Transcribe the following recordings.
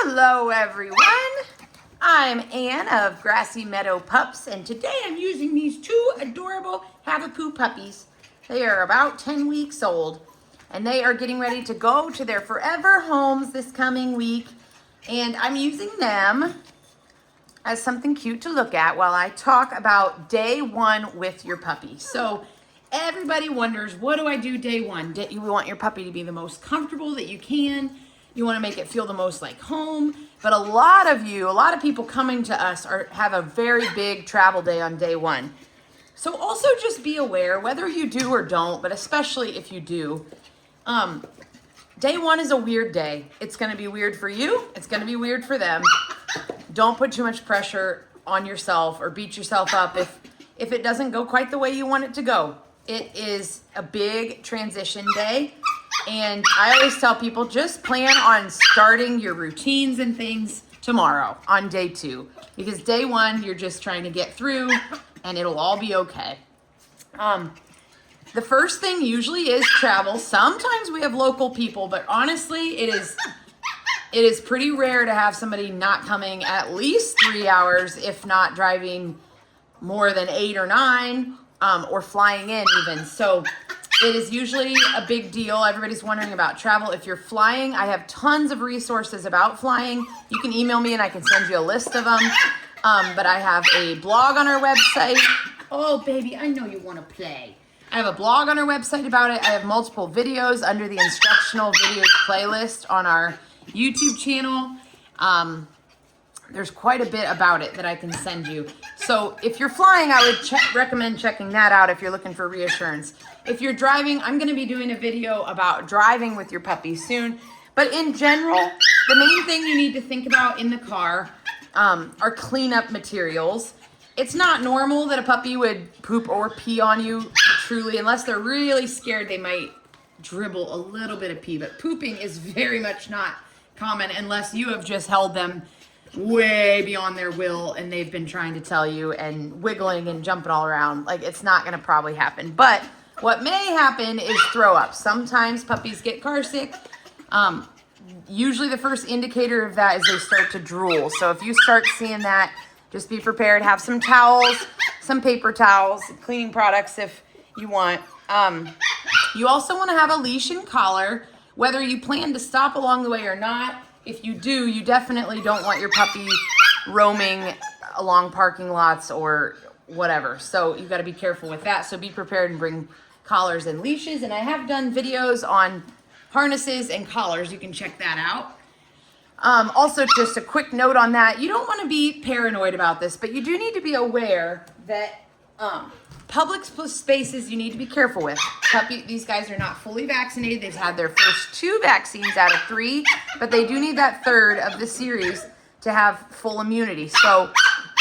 Hello everyone, I'm Ann of Grassy Meadow Pups, and today I'm using these two adorable Havapoo puppies. They are about 10 weeks old and they are getting ready to go to their forever homes this coming week, and I'm using them as something cute to look at while I talk about day one with your puppy. So everybody wonders, what do I do day one? You want your puppy to be the most comfortable that you can. You want to make it feel the most like home. But a lot of people coming to us have a very big travel day on day one. So also just be aware, whether you do or don't, but especially if you do, day one is a weird day. It's going to be weird for you. It's going to be weird for them. Don't put too much pressure on yourself or beat yourself up if it doesn't go quite the way you want it to go. It is a big transition day. And I always tell people, just plan on starting your routines and things tomorrow on day two, because day one, you're just trying to get through and it'll all be okay. The first thing usually is travel. Sometimes we have local people, but honestly, it is pretty rare to have somebody not coming at least 3 hours, if not driving more than 8 or 9, or flying in even. So it is usually a big deal. Everybody's wondering about travel. If you're flying, I have tons of resources about flying. You can email me and I can send you a list of them. But I have a blog on our website. Oh, baby, I know you want to play. I have a blog on our website about it. I have multiple videos under the instructional videos playlist on our YouTube channel. There's quite a bit about it that I can send you. So if you're flying, I would recommend checking that out if you're looking for reassurance. If you're driving, I'm going to be doing a video about driving with your puppy soon. But in general, the main thing you need to think about in the car are cleanup materials. It's not normal that a puppy would poop or pee on you, truly. Unless they're really scared, they might dribble a little bit of pee. But pooping is very much not common unless you have just held them way beyond their will and they've been trying to tell you and wiggling and jumping all around. Like, it's not going to probably happen. But what may happen is throw up. Sometimes puppies get car sick. Usually the first indicator of that is they start to drool. So if you start seeing that, just be prepared. Have some towels, some paper towels, cleaning products if you want. You also want to have a leash and collar, whether you plan to stop along the way or not. If you do, you definitely don't want your puppy roaming along parking lots or whatever. So you've got to be careful with that. So be prepared and bring collars and leashes. And I have done videos on harnesses and collars. You can check that out. Also, just a quick note on that. You don't want to be paranoid about this, but you do need to be aware that public spaces you need to be careful with. These guys are not fully vaccinated. They've had their first 2 vaccines out of 3, but they do need that 3rd of the series to have full immunity. So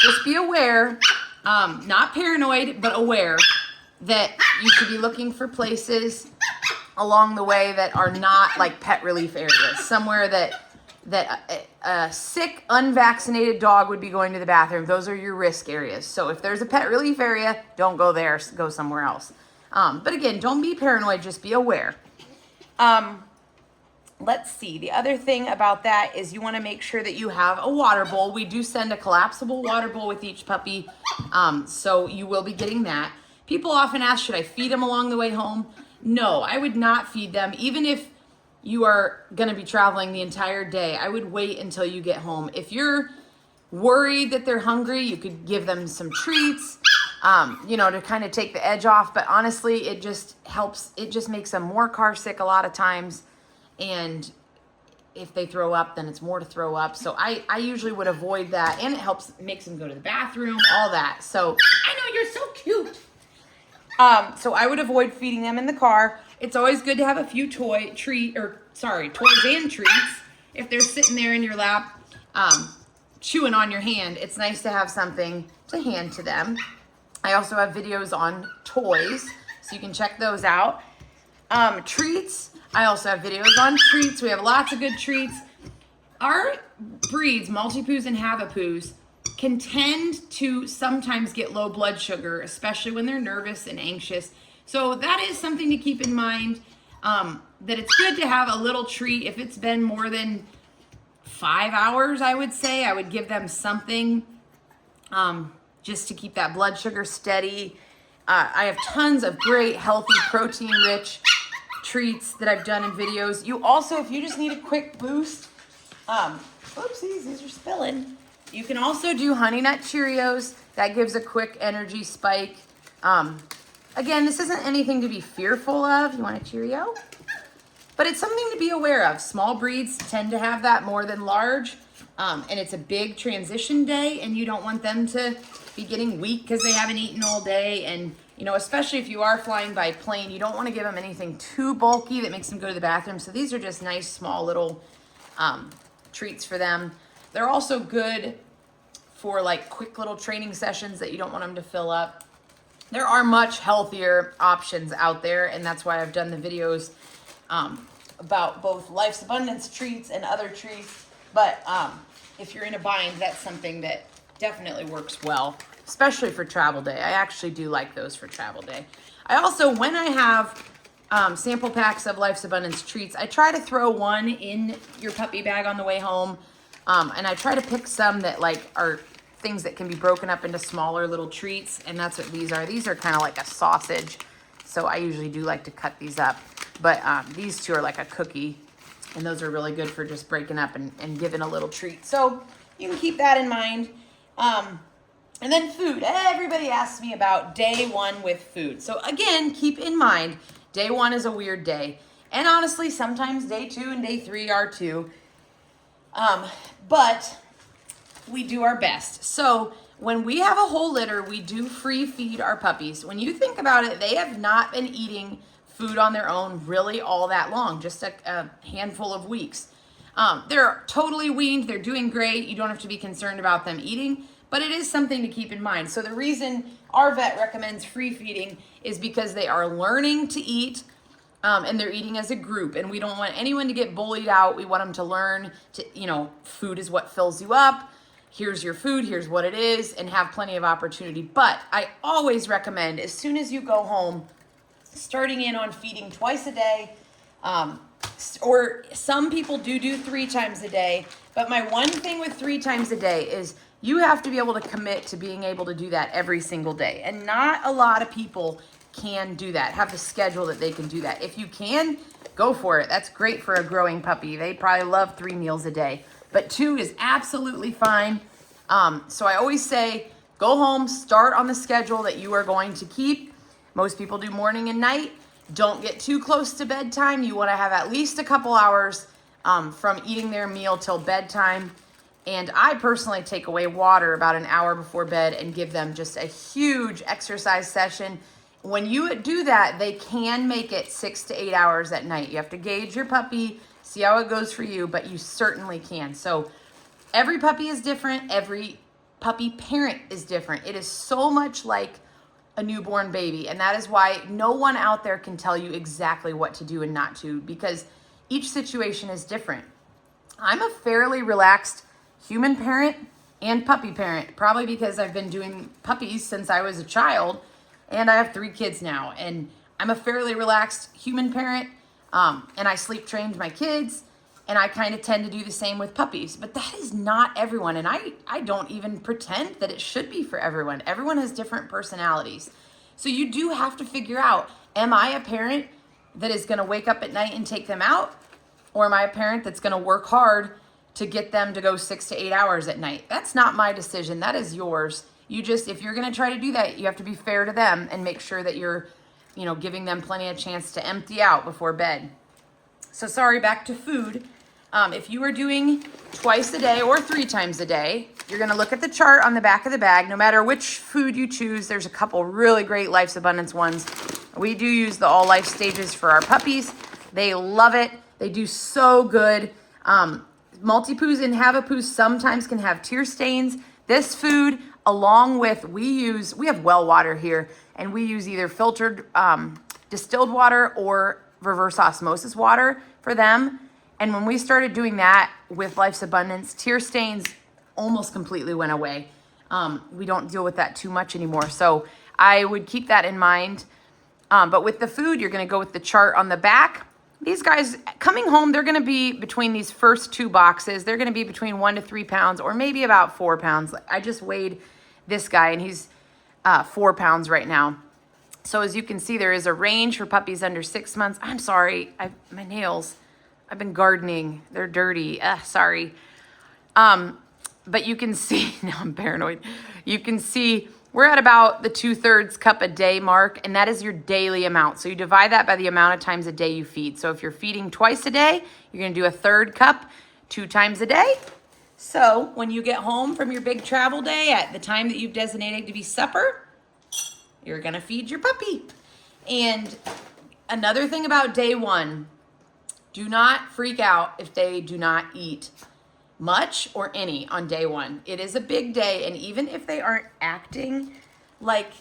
just be aware, not paranoid, but aware that you should be looking for places along the way that are not like pet relief areas, somewhere that a sick, unvaccinated dog would be going to the bathroom. Those are your risk areas. So if there's a pet relief area, don't go there, go somewhere else. But again, don't be paranoid, just be aware. Let's see, the other thing about that is you want to make sure that you have a water bowl. We do send a collapsible water bowl with each puppy, so you will be getting that. People often ask, should I feed them along the way home? No, I would not feed them. Even if you are going to be traveling the entire day, I would wait until you get home. If you're worried that they're hungry, you could give them some treats, to kind of take the edge off. But honestly, it just helps. It just makes them more car sick a lot of times. And if they throw up, then it's more to throw up. So I usually would avoid that. And it makes them go to the bathroom, all that. So I know, you're so cute. So I would avoid feeding them in the car. It's always good to have a few toys and treats. If they're sitting there in your lap, chewing on your hand, it's nice to have something to hand to them. I also have videos on toys, so you can check those out. Treats, I also have videos on treats. We have lots of good treats. Our breeds, Maltipoos and Havapoos, can tend to sometimes get low blood sugar, especially when they're nervous and anxious. So that is something to keep in mind, that it's good to have a little treat if it's been more than 5 hours, I would say. I would give them something just to keep that blood sugar steady. I have tons of great, healthy, protein-rich treats that I've done in videos. You also, if you just need a quick boost, oopsies, these are spilling. You can also do Honey Nut Cheerios. That gives a quick energy spike. Again, this isn't anything to be fearful of. You want a Cheerio? But it's something to be aware of. Small breeds tend to have that more than large. And it's a big transition day, and you don't want them to be getting weak because they haven't eaten all day. And, you know, especially if you are flying by plane, you don't want to give them anything too bulky that makes them go to the bathroom. So these are just nice, small little treats for them. They're also good for like quick little training sessions that you don't want them to fill up. There are much healthier options out there, and that's why I've done the videos about both Life's Abundance treats and other treats. But if you're in a bind, that's something that definitely works well, especially for travel day. I actually do like those for travel day. I also, when I have sample packs of Life's Abundance treats, I try to throw one in your puppy bag on the way home. And I try to pick some that like are things that can be broken up into smaller little treats. And that's what these are. These are kind of like a sausage. So I usually do like to cut these up. But these two are like a cookie. And those are really good for just breaking up and giving a little treat. So you can keep that in mind. And then food. Everybody asks me about day one with food. So again, keep in mind, day one is a weird day. And honestly, sometimes day 2 and day 3 are too. But we do our best. So when we have a whole litter, we do free feed our puppies. When you think about it, they have not been eating food on their own really all that long, just a handful of weeks. They're totally weaned. They're doing great. You don't have to be concerned about them eating, but it is something to keep in mind. So the reason our vet recommends free feeding is because they are learning to eat, and they're eating as a group, and we don't want anyone to get bullied out. We want them to learn to, you know, food is what fills you up. Here's your food, here's what it is, and have plenty of opportunity. But I always recommend, as soon as you go home, starting in on feeding twice a day, or some people do 3 times a day. But my one thing with 3 times a day is you have to be able to commit to being able to do that every single day. And not a lot of people can do that, have the schedule that they can do that. If you can, go for it. That's great for a growing puppy. They probably love 3 meals a day, but 2 is absolutely fine. So I always say, go home, start on the schedule that you are going to keep. Most people do morning and night. Don't get too close to bedtime. You want to have at least a couple hours from eating their meal till bedtime. And I personally take away water about an hour before bed and give them just a huge exercise session. When you do that, they can make it 6 to 8 hours at night. You have to gauge your puppy, see how it goes for you, but you certainly can. So every puppy is different. Every puppy parent is different. It is so much like a newborn baby. And that is why no one out there can tell you exactly what to do and not to, because each situation is different. I'm a fairly relaxed human parent and puppy parent, probably because I've been doing puppies since I was a child. And I have 3 kids now, and I'm a fairly relaxed human parent, and I sleep trained my kids, and I kind of tend to do the same with puppies. But that is not everyone, and I don't even pretend that it should be for everyone. Everyone has different personalities. So you do have to figure out, am I a parent that is going to wake up at night and take them out? Or am I a parent that's going to work hard to get them to go 6 to 8 hours at night? That's not my decision. That is yours. You just, if you're going to try to do that, you have to be fair to them and make sure that you're, you know, giving them plenty of chance to empty out before bed. So sorry, back to food. If you are doing twice a day or 3 times a day, you're going to look at the chart on the back of the bag. No matter which food you choose, there's a couple really great Life's Abundance ones. We do use the all life stages for our puppies. They love it. They do so good. Multi-poos and Havapoos sometimes can have tear stains. This food, along with, we have well water here, and we use either filtered distilled water or reverse osmosis water for them. And when we started doing that with Life's Abundance, tear stains almost completely went away. We don't deal with that too much anymore. So I would keep that in mind. But with the food, you're going to go with the chart on the back. These guys coming home, they're going to be between these first 2 boxes. They're going to be between 1 to 3 pounds or maybe about 4 pounds. I just weighed this guy and he's 4 pounds right now. So as you can see, there is a range for puppies under 6 months. I'm sorry, my nails, I've been gardening. They're dirty. Sorry. But you can see, now I'm paranoid. You can see we're at about the 2/3 cup a day mark, and that is your daily amount. So you divide that by the amount of times a day you feed. So if you're feeding twice a day, you're gonna do a 1/3 cup 2 times a day. So when you get home from your big travel day at the time that you've designated to be supper, you're gonna feed your puppy. And another thing about day 1, do not freak out if they do not eat much or any on day 1. It is a big day, and even if they aren't acting like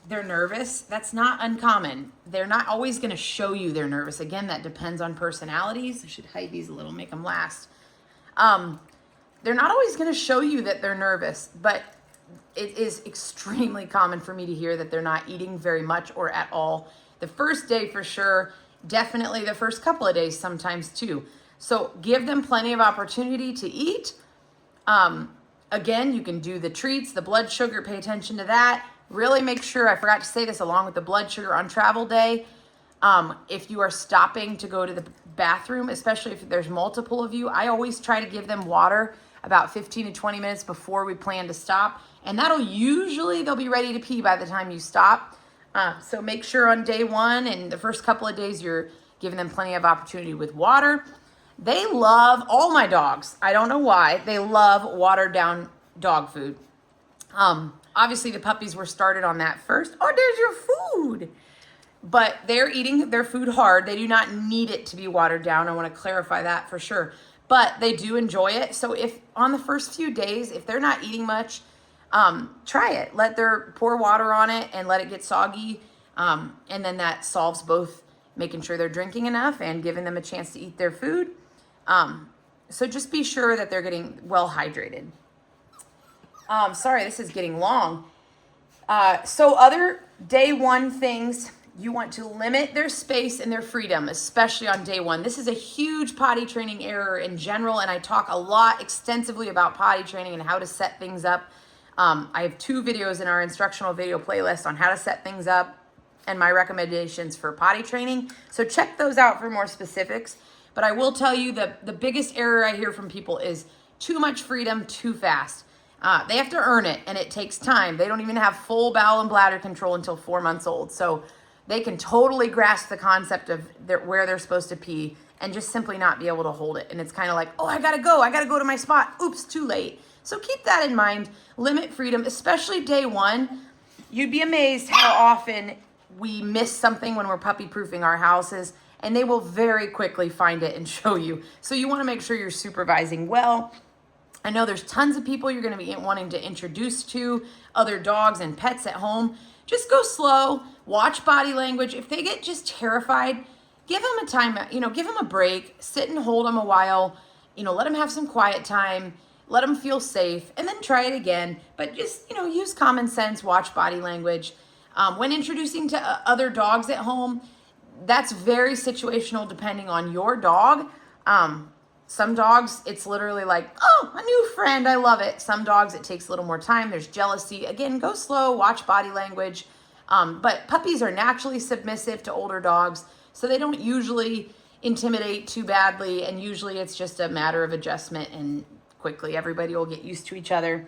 they're nervous, that's not uncommon. They're not always gonna show you they're nervous. Again, that depends on personalities. I should hide these a little, make them last. They're not always gonna show you that they're nervous, but it is extremely common for me to hear that they're not eating very much or at all. The first day for sure, definitely the first couple of days sometimes too. So give them plenty of opportunity to eat. Again, you can do the treats, the blood sugar, pay attention to that. Really make sure, I forgot to say this along with the blood sugar on travel day, if you are stopping to go to the bathroom, especially if there's multiple of you, I always try to give them water about 15 to 20 minutes before we plan to stop. And that'll usually, they'll be ready to pee by the time you stop. So make sure on day 1 and the first couple of days, you're giving them plenty of opportunity with water. They love, all my dogs, I don't know why, they love watered down dog food. Obviously the puppies were started on that first. Oh, there's your food. But they're eating their food hard. They do not need it to be watered down. I want to clarify that for sure. But they do enjoy it. So if on the first few days, if they're not eating much, try it. Pour water on it and let it get soggy. And then that solves both making sure they're drinking enough and giving them a chance to eat their food. So just be sure that they're getting well hydrated. Sorry, this is getting long. So other day 1 things, you want to limit their space and their freedom, especially on day 1. This is a huge potty training error in general, and I talk a lot extensively about potty training and how to set things up. I have 2 videos in our instructional video playlist on how to set things up and my recommendations for potty training. So check those out for more specifics. But I will tell you that the biggest error I hear from people is too much freedom too fast. They have to earn it, and it takes time. They don't even have full bowel and bladder control until 4 months old. So they can totally grasp the concept of where they're supposed to pee and just simply not be able to hold it. And it's kind of like, oh, I gotta go to my spot. Oops, too late. So keep that in mind. Limit freedom, especially day 1. You'd be amazed how often we miss something when we're puppy proofing our houses, and they will very quickly find it and show you. So you wanna make sure you're supervising well. I know there's tons of people you're gonna be wanting to introduce to other dogs and pets at home. Just go slow, watch body language. If they get just terrified, give them a time, give them a break, sit and hold them a while, let them have some quiet time, let them feel safe, and then try it again. But just, use common sense, watch body language. When introducing to other dogs at home, that's very situational depending on your dog. Some dogs, it's literally like, oh, a new friend, I love it. Some dogs, it takes a little more time. There's jealousy. Again, go slow, watch body language. But puppies are naturally submissive to older dogs, so they don't usually intimidate too badly, and usually it's just a matter of adjustment, and quickly everybody will get used to each other.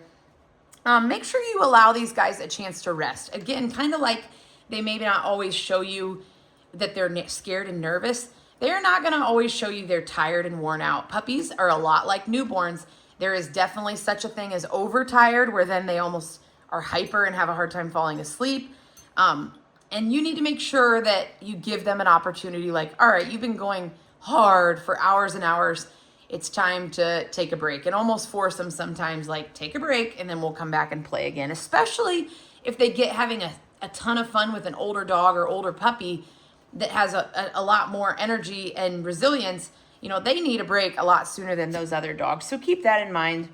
Make sure you allow these guys a chance to rest. Again, kind of like they may not always show you that they're scared and nervous. They're not gonna always show you they're tired and worn out. Puppies are a lot like newborns. There is definitely such a thing as overtired, where then they almost are hyper and have a hard time falling asleep. And you need to make sure that you give them an opportunity, like, all right, you've been going hard for hours and hours. It's time to take a break, and almost force them sometimes, like, take a break and then we'll come back and play again. Especially if they get having a ton of fun with an older dog or older puppy that has a lot more energy and resilience, they need a break a lot sooner than those other dogs. So keep that in mind.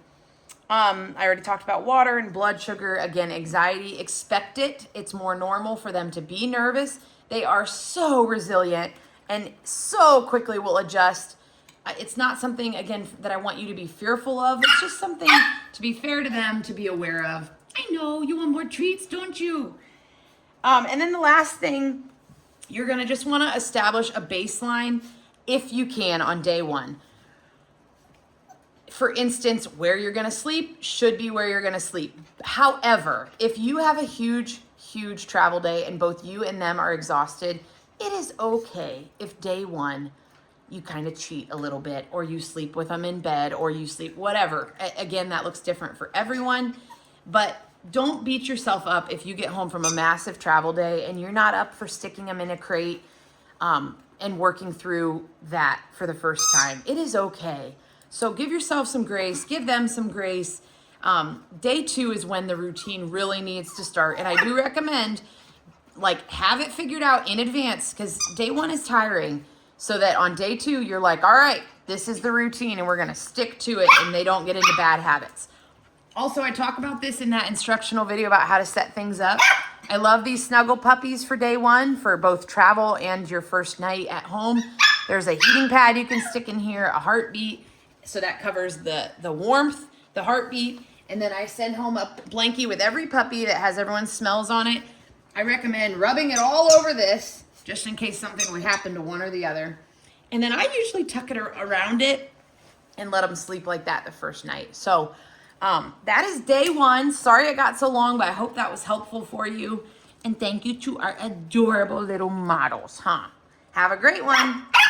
I already talked about water and blood sugar. Again, anxiety, expect it. It's more normal for them to be nervous. They are so resilient. and so quickly will adjust. It's not something, again, that I want you to be fearful of. It's just something, to be fair to them, to be aware of. I know, you want more treats, don't you? And then the last thing, you're gonna just wanna establish a baseline, if you can, on day one. For instance, where you're gonna sleep should be where you're gonna sleep. However, if you have a huge travel day and both you and them are exhausted, it is okay if day one you kind of cheat a little bit, or you sleep with them in bed, or you sleep, whatever. Again, that looks different for everyone, but don't beat yourself up if you get home from a massive travel day and you're not up for sticking them in a crate and working through that for the first time. It is okay. So give yourself some grace, give them some grace. Day 2 is when the routine really needs to start. And I do recommend, like, have it figured out in advance, because day 1 is tiring. So that on day 2, you're like, all right, this is the routine and we're gonna stick to it, and they don't get into bad habits. Also, I talk about this in that instructional video about how to set things up. I love these snuggle puppies for day 1 for both travel and your first night at home. There's a heating pad you can stick in here, a heartbeat, so that covers the warmth, the heartbeat, and then I send home a blankie with every puppy that has everyone's smells on it. I recommend rubbing it all over this, just in case something would happen to one or the other. And then I usually tuck it around it and let them sleep like that the first night. So that is day 1. Sorry it got so long, but I hope that was helpful for you. And thank you to our adorable little models, huh? Have a great one.